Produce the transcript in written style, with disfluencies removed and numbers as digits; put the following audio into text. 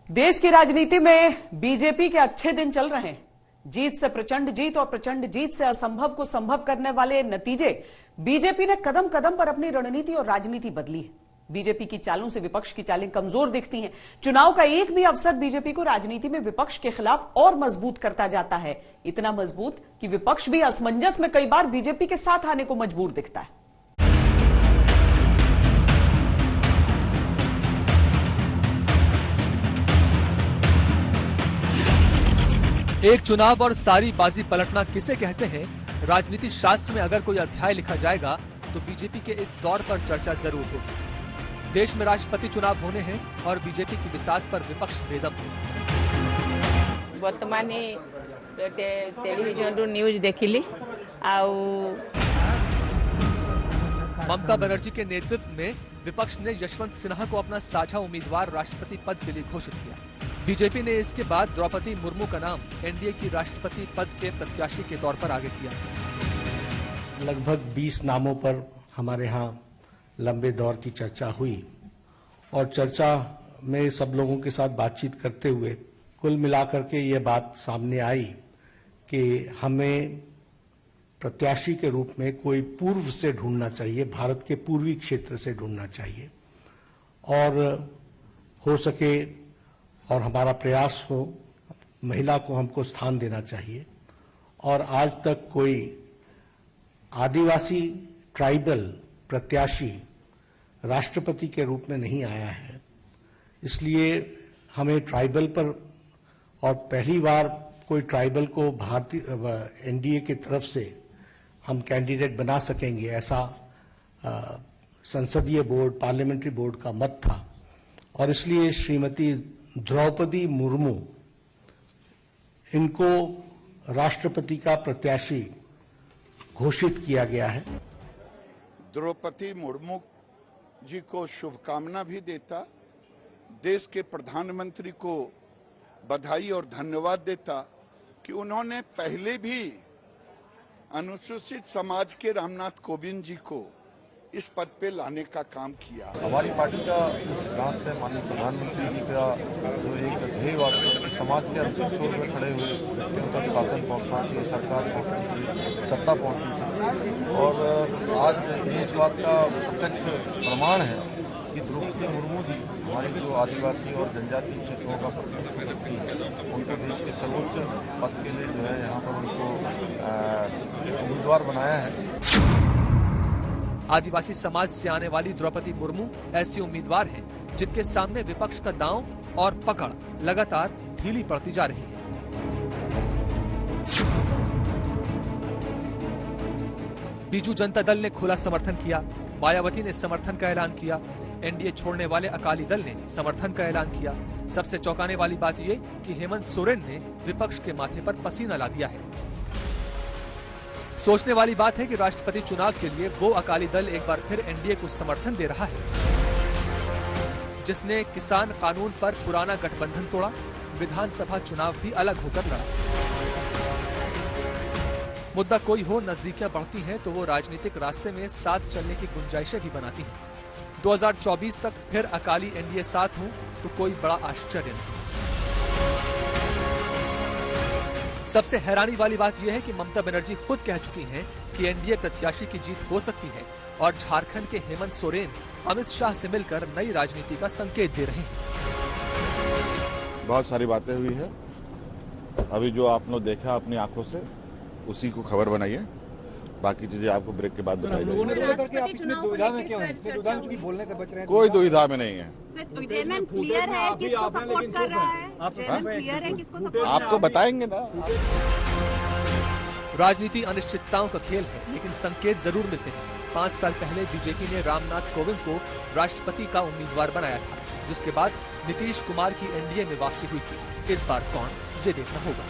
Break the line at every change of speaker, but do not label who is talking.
देश की राजनीति में बीजेपी के अच्छे दिन चल रहे हैं। जीत से प्रचंड जीत और प्रचंड जीत से असंभव को संभव करने वाले नतीजे। बीजेपी ने कदम कदम पर अपनी रणनीति और राजनीति बदली है। बीजेपी की चालों से विपक्ष की चालें कमजोर दिखती हैं। चुनाव का एक भी अवसर बीजेपी को राजनीति में विपक्ष के खिलाफ और मजबूत करता जाता है, इतना मजबूत कि विपक्ष भी असमंजस में कई बार बीजेपी के साथ आने को मजबूर दिखता है।
एक चुनाव और सारी बाजी पलटना किसे कहते हैं? राजनीति शास्त्र में अगर कोई अध्याय लिखा जाएगा तो बीजेपी के इस दौर पर चर्चा जरूर होगी। देश में राष्ट्रपति चुनाव होने हैं और बीजेपी की बिसात पर विपक्ष बेदम है।
वर्तमान टेलीविजन न्यूज देखिली
ममता बनर्जी के नेतृत्व में विपक्ष ने यशवंत सिन्हा को अपना साझा उम्मीदवार राष्ट्रपति पद के लिए घोषित किया। बीजेपी ने इसके बाद द्रौपदी मुर्मू का नाम एनडीए की राष्ट्रपति पद के प्रत्याशी के तौर पर आगे किया।
लगभग 20 नामों पर हमारे यहाँ लंबे दौर की चर्चा हुई और चर्चा में सब लोगों के साथ बातचीत करते हुए कुल मिलाकर के ये बात सामने आई कि हमें प्रत्याशी के रूप में कोई पूर्व से ढूंढना चाहिए, भारत के पूर्वी क्षेत्र से ढूंढना चाहिए और हो सके और हमारा प्रयास हो महिला को हमको स्थान देना चाहिए। और आज तक कोई आदिवासी ट्राइबल प्रत्याशी राष्ट्रपति के रूप में नहीं आया है, इसलिए हमें ट्राइबल पर और पहली बार कोई ट्राइबल को भारतीय एनडीए की तरफ से हम कैंडिडेट बना सकेंगे, ऐसा संसदीय बोर्ड पार्लियामेंट्री बोर्ड का मत था और इसलिए श्रीमती द्रौपदी मुर्मू इनको राष्ट्रपति का प्रत्याशी घोषित किया गया है।
द्रौपदी मुर्मू जी को शुभकामना भी देता, देश के प्रधानमंत्री को बधाई और धन्यवाद देता कि उन्होंने पहले भी अनुसूचित समाज के रामनाथ कोविंद जी को इस पद पे लाने का काम किया।
हमारी पार्टी का सिद्धांत है, माननीय प्रधानमंत्री जी का जो एक ध्येय वाक्य कि समाज के अंतिम छोर में खड़े हुए व्यक्तियों तक शासन पहुंचना चाहिए, सरकार पहुंचनी चाहिए, सत्ता पहुंचनी चाहिए। और आज ये इस बात का प्रत्यक्ष प्रमाण है कि द्रौपदी मुर्मू जी हमारी जो आदिवासी और जनजातीय क्षेत्रों का प्रतिनिधित्व करती है, उनको देश के सर्वोच्च पद के लिए जो है यहाँ पर उनको उम्मीदवार बनाया है।
आदिवासी समाज से आने वाली द्रौपदी मुर्मू ऐसी उम्मीदवार हैं जिनके सामने विपक्ष का दांव और पकड़ लगातार ढीली पड़ती जा रही है। बीजू जनता दल ने खुला समर्थन किया, मायावती ने समर्थन का ऐलान किया, एनडीए छोड़ने वाले अकाली दल ने समर्थन का ऐलान किया। सबसे चौंकाने वाली बात ये कि हेमंत सोरेन ने विपक्ष के माथे पर पसीना ला दिया है। सोचने वाली बात है कि राष्ट्रपति चुनाव के लिए वो अकाली दल एक बार फिर एनडीए को समर्थन दे रहा है जिसने किसान कानून पर पुराना गठबंधन तोड़ा, विधानसभा चुनाव भी अलग होकर लड़ा। मुद्दा कोई हो, नजदीकियां बढ़ती हैं तो वो राजनीतिक रास्ते में साथ चलने की गुंजाइशें भी बनाती हैं। 2024 तक फिर अकाली एनडीए साथ हो तो कोई बड़ा आश्चर्य नहीं। सबसे हैरानी वाली बात यह है कि ममता बनर्जी खुद कह चुकी हैं कि एनडीए प्रत्याशी की जीत हो सकती है और झारखंड के हेमंत सोरेन अमित शाह से मिलकर नई राजनीति का संकेत दे रहे हैं।
बहुत सारी बातें हुई है, अभी जो आपने देखा अपनी आंखों से उसी को खबर बनाइए, बाकी चीजें आपको ब्रेक के बाद बताई जाएगी। कोई दुविधा में नहीं है, आपको बताएंगे ना।
राजनीति अनिश्चितताओं का खेल है, लेकिन संकेत जरूर मिलते हैं। 5 साल पहले बीजेपी ने रामनाथ कोविंद को राष्ट्रपति का उम्मीदवार बनाया था, जिसके बाद नीतीश कुमार की एनडीए में वापसी हुई थी। इस बार कौन, ये देखना होगा।